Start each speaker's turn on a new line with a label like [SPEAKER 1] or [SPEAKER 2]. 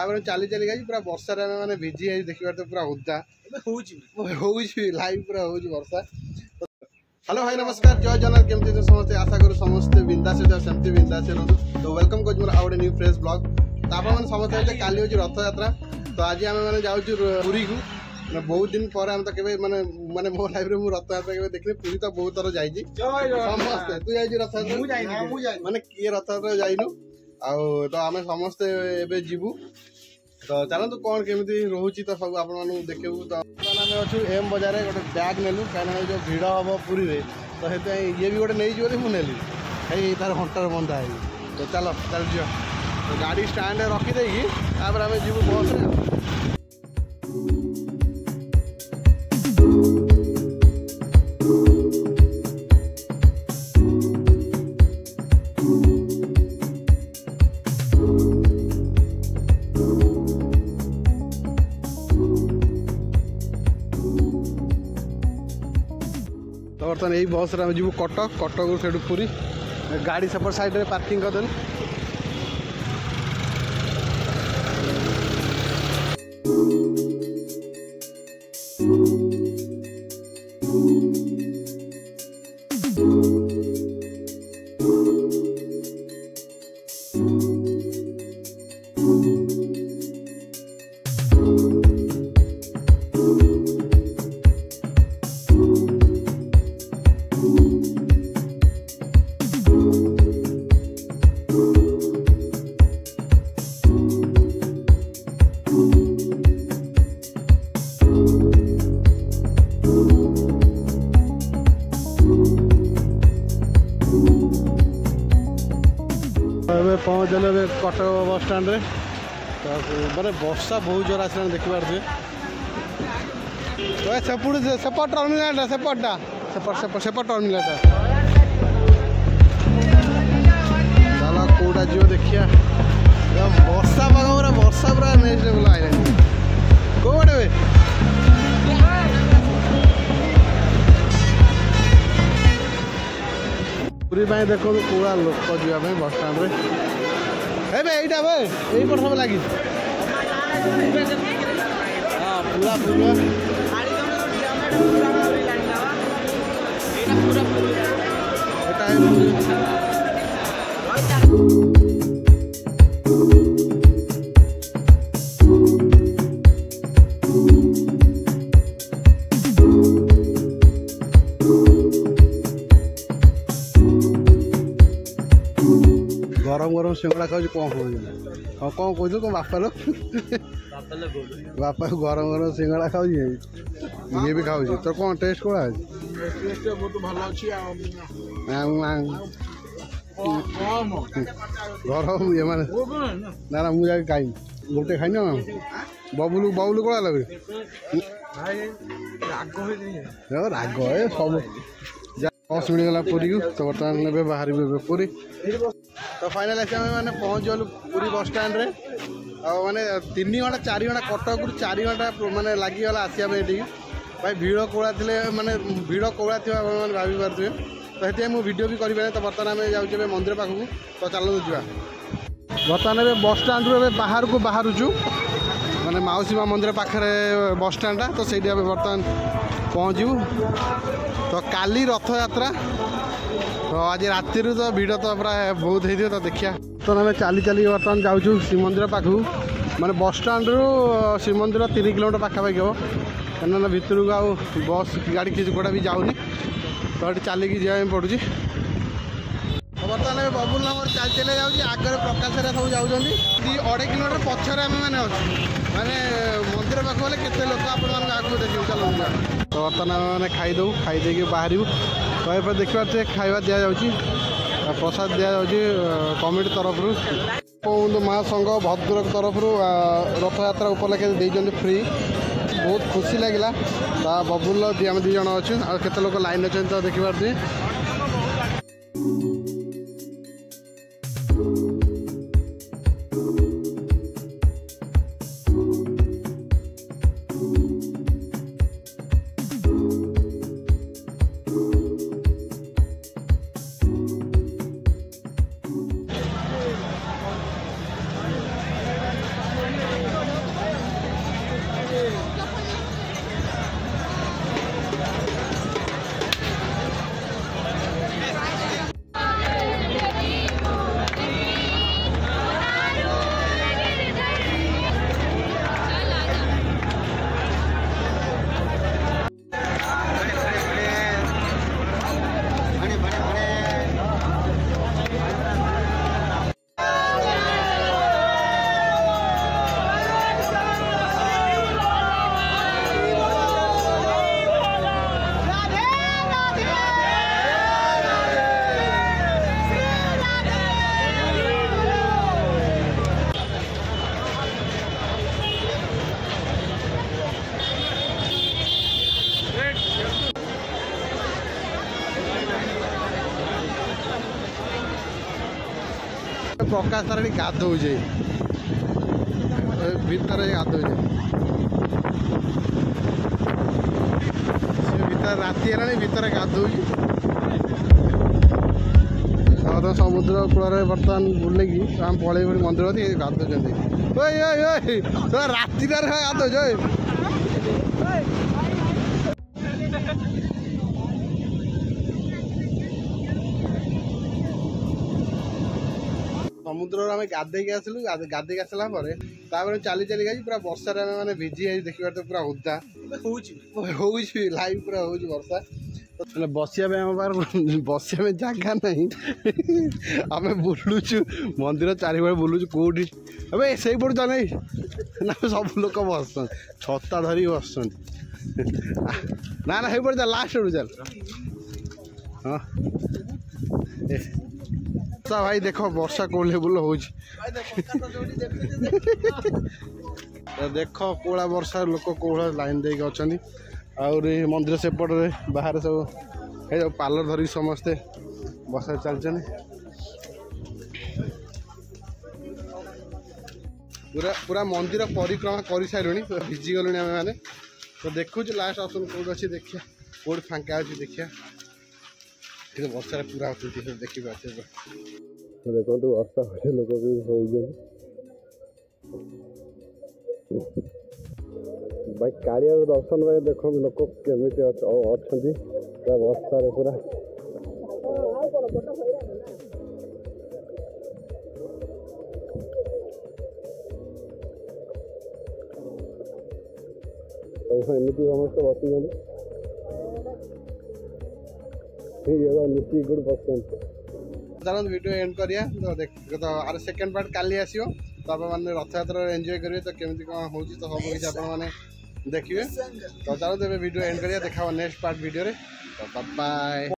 [SPEAKER 1] तापर चली चली गई पूरा वर्षा मैंने भिजी आई देखिए तो पूरा उदा लाइव पूरा हो वर्षा। हेलो भाई नमस्कार जय जगन्नाथ केमती समस्ते आशा करूँ समस्ते बिंदास सेमती बिंदास तो वेलकम कर मोर आउ न्यू फ्रेश ब्लॉग। तो आप समझते काली हूँ रथ यात्रा तो आज आम मैंने जाऊँ पुरी को बहुत दिन पर आम तो के माने माने मो लाइफ में रथ यात्रा के देखने पुरी तो बहुत थर जाइए समस्ते तू जाइए रथ यात्रा माने किए रथ यात्रा जाइनु तो आम समस्ते एबे जीवु तो चलतु कौन केमी रोचे तो सब आप देखू। तो आम अच्छु एम बजार गोटे बैग नेलु कहीं जो भिड़ हम पुरी में तो ये भी गोटे नहीं मुझे तार हंटर बंधा है तो चल चल जा तो गाड़ी स्टैंड रखीदे आम जीवु बस बर्तमान यही बस जीव कटक कटक से पुरी गाड़ी सेपट साइड में पार्किंग करदेल। पहुँच गले कटक बस स्टाण्ड तो मैंने वर्षा बहुत जोर आस देखी पारे तो सेपट टर्मिनाल सेपटा सेपट टर्मिनाल चलो कौटा जीव देखिए वर्षा पाग पूरा वर्षा पूरा नेक्स्ट लेवल आए कौटे पुरी देखो पूरा लोक जावाई बस स्टाण्ड एटा यही पर सब लगी हाँ पूरा पूरा गरम गरम सिंगड़ा खाऊ कौन हाँ कौन कह तुम बापा लो बापा गरम गरम सिंगड़ा खाऊ ये भी खाऊ तो कौन टेस्ट कौन गरम ये माने ना मुझे खाई गोटे खाई ना बबुलू बबुलू कौन लगे राग है सब बस मिलगला पुरी को तो बर्तमान बाहर पुरी तो फाइनल आम मैंने पहुँच गलु पुरी बस स्टाण्ड मैंने 3 घंटा 4 घंटा कटक 4 घंटा मैंने लगिगला आसा भाई भिड़ कौड़ा थे मैंने भिड़ कौड़ा थी मैंने भाभी पारे तो ये मुझे वीडियो भी करें तो बर्तमान आम जाऊँ मंदिर पाखक तो चलते जा बर्तमान बस स्टाण्ड बाहर को बाहरुचु मैंने मौसी माँ मंदिर पाखे बस स्टाण्डा तो सही बर्तमान पहुँचू तो काली रथ यात्रा तो आज राति तो भिड़ तो प्राय बहुत हो तो देखिए तो आम चली चली बर्तमान जाऊँ श्रीमंदिर पाखक माने बस स्टाण्ड रू श्रीमंदिर 3 किलोमीटर पाखापाखि हम कहीं भितर को आउ बस गाड़ी किसी कौटा भी जाऊनी तो ये चलिकी जावाई पड़ू तो बर्तमान बबुल नंबर चल चल जाऊँगी आगे प्रकाश सब जाऊँगी 2.5 किलोमीटर पछरे आम मैंने माने मंदिर पाख गले केते लोक आपको देखिए चलूँ तो बर्तमान आम मैंने खाईदे खाईदे बाहर तो ये देखा खाଇବା दि जाऊँगी प्रसाद दि जाऊँगी कमिटी तरफ बंधु महासंघ भद्रक तरफ रथ यात्रा उपलक्षे देते फ्री बहुत खुशी लगे बबुल आम 2 जन अच्छे आते लोग लाइन अच्छे तो देखिए प्रकाश तार गाधौजे भितर गाधौजे भितर राति है भितर गाधौजी समुद्र कूल बर्तमान बुलेगी आम पलि मंदिर गाधौं राति गाधौज समुद्र आम गाधे आसलु गाधे आसला चली चली गई पूरा वर्षा मैंने भिजी देखिए तो पूरा उदा लाइव पूरा हो वर्षा बसिया बसिया जगह नहीं आम बुलुचु मंदिर चारिपटे बुलुचु कौटी अबे से पड़ चल ना सब लोग बस छता धरी बस ना ना से पड़ चल लास्ट चल हाँ भाई देख वर्षा कौ लेवल हो देख कोला वर्षा लोक कौड़ा लाइन देके अच्छा आउरी मंदिर सेपटे बाहर सब पार्लर धरिक समस्ते बस चलते पूरा पूरा मंदिर परिक्रमा कर सारे भिजी गलु आम मैंने तो देखु लास्ट ऑप्शन कौट अच्छी देखिए कौट फांका अच्छी देखिए वर्षा पूरा देखी पार्थे देखो वर्षा लोक भाई कालिया दर्शन भाई देख लोक केमी अच्छा वर्षा पूरा एमती समस्त बसी नीति गुड पसंद चलो वीडियो एंड करिया तो देख तो आर सेकेंड पार्ट काली आसियो तो आप मैंने रथ यात्रा एंजॉय करेंगे तो केमती कौन हो तो सब किसी आपने देखिए तो चलो तो वीडियो एंड करिया देखा नेक्स्ट पार्ट वीडियो रे तो बाय।